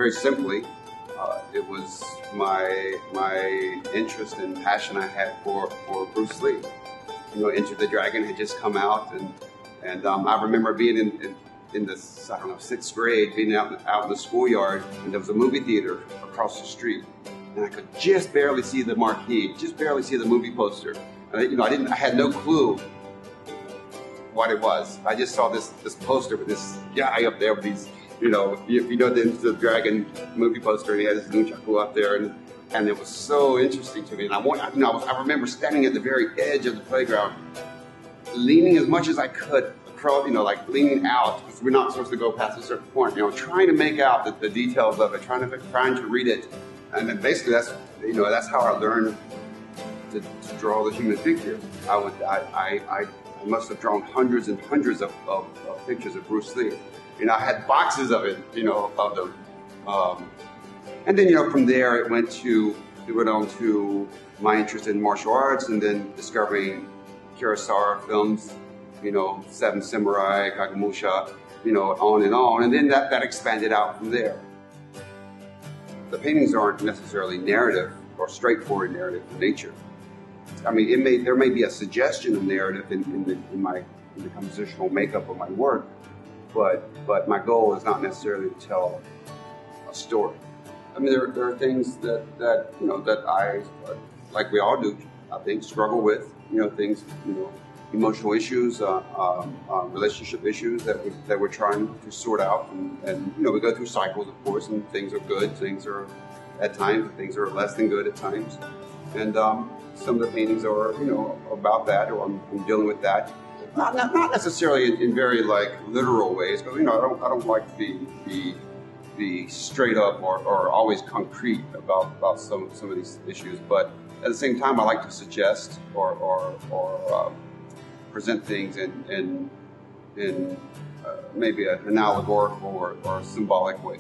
very simply, it was my interest and passion I had for Bruce Lee. You know, Enter the Dragon had just come out, and I remember being in the, I don't know, 6th grade, being out in the schoolyard, and there was a movie theater across the street, and I could just barely see the marquee, just barely see the movie poster. You know, I had no clue what it was. I just saw this poster with this guy up there with these, you know the Dragon movie poster. He had this nunchaku up there, and it was so interesting to me. And I remember standing at the very edge of the playground, leaning as much as I could across, you know, like leaning out, because we're not supposed to go past a certain point. You know, trying to make out the details of it, trying to read it, and then basically that's how I learned to draw the human figure. I must have drawn hundreds and hundreds of pictures of Bruce Lee. You know, I had boxes of it, you know, of them. And then, you know, from there it went on to my interest in martial arts, and then discovering Kurosawa films, you know, Seven Samurai, Kagemusha, you know, on. And then that expanded out from there. The paintings aren't necessarily narrative or straightforward narrative in nature. I mean, there may be a suggestion of narrative in the compositional makeup of my work, but my goal is not necessarily to tell a story. I mean, there are things that you know, that I, like we all do, I think, struggle with. You know, things, you know, emotional issues, relationship issues that we're trying to sort out, and you know, we go through cycles, of course, and things are good, things are at times, and things are less than good at times, and some of the paintings are, you know, about that, or I'm dealing with that. Not necessarily in very like literal ways, but you know, I don't like to be straight up or always concrete about some of these issues. But at the same time, I like to suggest or present things in maybe an allegorical or symbolic way.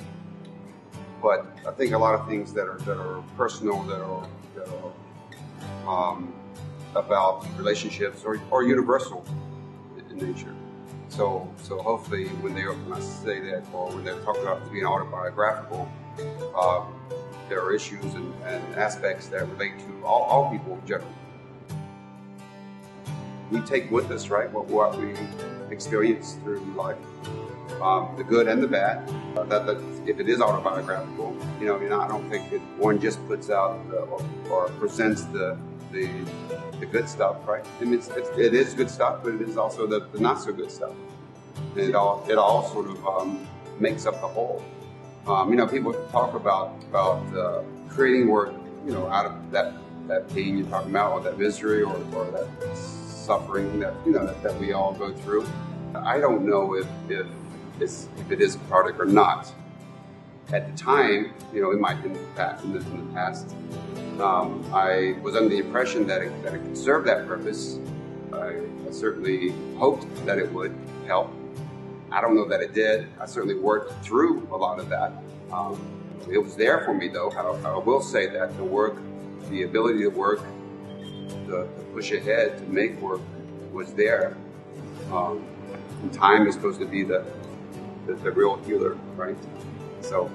But I think a lot of things that are personal, that are about relationships or universal in nature. So hopefully when I say that, or when they're talking about being autobiographical, there are issues and aspects that relate to all people in general. We take with us, right, what we experience through life, the good and the bad. That if it is autobiographical, you know, I don't think one just puts out or presents the good stuff, right? I mean, it is good stuff, but it is also the not so good stuff. And it all sort of makes up the whole. You know, people talk about creating work, you know, out of that pain you're talking about, or that misery, or that suffering that, you know, that we all go through. I don't know if it is cathartic or not. At the time, you know, in the past, I was under the impression that it could serve that purpose. I certainly hoped that it would help. I don't know that it did. I certainly worked through a lot of that. It was there for me, though. I will say that the work, the ability to work, to push ahead, to make work, was there. And time is supposed to be the real healer, right? So